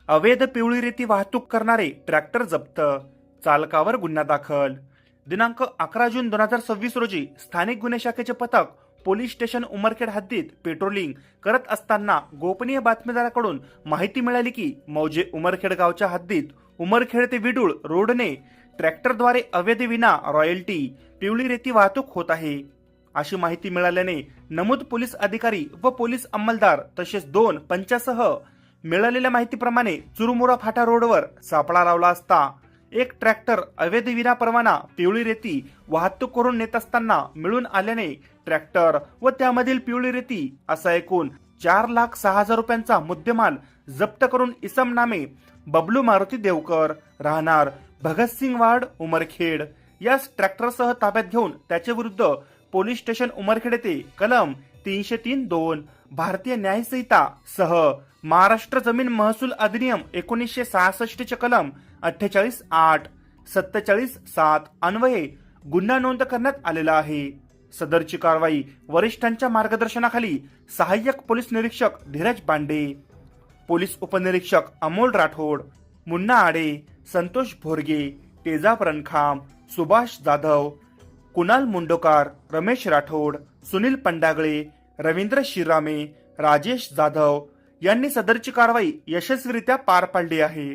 अवैध पिवळी रेती वाहतूक करणारे ट्रॅक्टर जप्त, चालकावर गुन्हा दाखल. दिनांक 11 जून 2026 रोजी स्थानिक गुन्हे शाखेचे पथक पोलीस स्टेशन उमरखेड हद्दीत पेट्रोलिंग करत असताना गोपनीय बातमीदाराकडून माहिती मिळाली की मौजे उमरखेड गावच्या हद्दीत उमरखेड ते विडूळ रोडने ट्रॅक्टरद्वारे अवैध विना रॉयल्टी पिवळी रेती वाहतूक होत आहे. अशी माहिती मिळाल्याने नमूद पोलीस अधिकारी व पोलीस अंमलदार तसेच 2 पंचासह मिळालेल्या माहितीप्रमाणे चुरमुरा फाटा रोडवर सापळा लावला असता एक ट्रॅक्टर अवैध विना परवाना पिवळी रेती वाहतूक करून नेत असताना मिळून आल्याने ट्रॅक्टर व त्यामधील पिवळी रेती असा एकूण 4,06,000 रुपयांचा मुद्देमाल जप्त करून इसम नामे बबलू मारुती देवकर राहणार भगतसिंग वार्ड उमरखेड यास ट्रॅक्टरसह ताब्यात घेऊन त्याच्या विरुद्ध पोलीस स्टेशन उमरखेड येथे कलम 303(2) भारतीय न्याय संहिता सह महाराष्ट्र जमीन महसूल अधिनियम 1966 चे कलम 48(8), 47(7) अन्वये गुन्हा नोंद करण्यात आलेला आहे. सदरची कारवाई वरिष्ठांच्या मार्गदर्शनाखाली सहाय्यक पोलीस निरीक्षक धीरज बांडे, पोलीस उपनिरीक्षक अमोल राठोड, मुन्ना आडे, संतोष भोरगे, तेजाब रणखाम, सुभाष जाधव, कुणाल मुंडोकार, रमेश राठोड, सुनील पंडागळे, रवींद्र शिरामे, राजेश जाधव यांनी सदरची कारवाई यशस्वीरित्या पार पाडली आहे.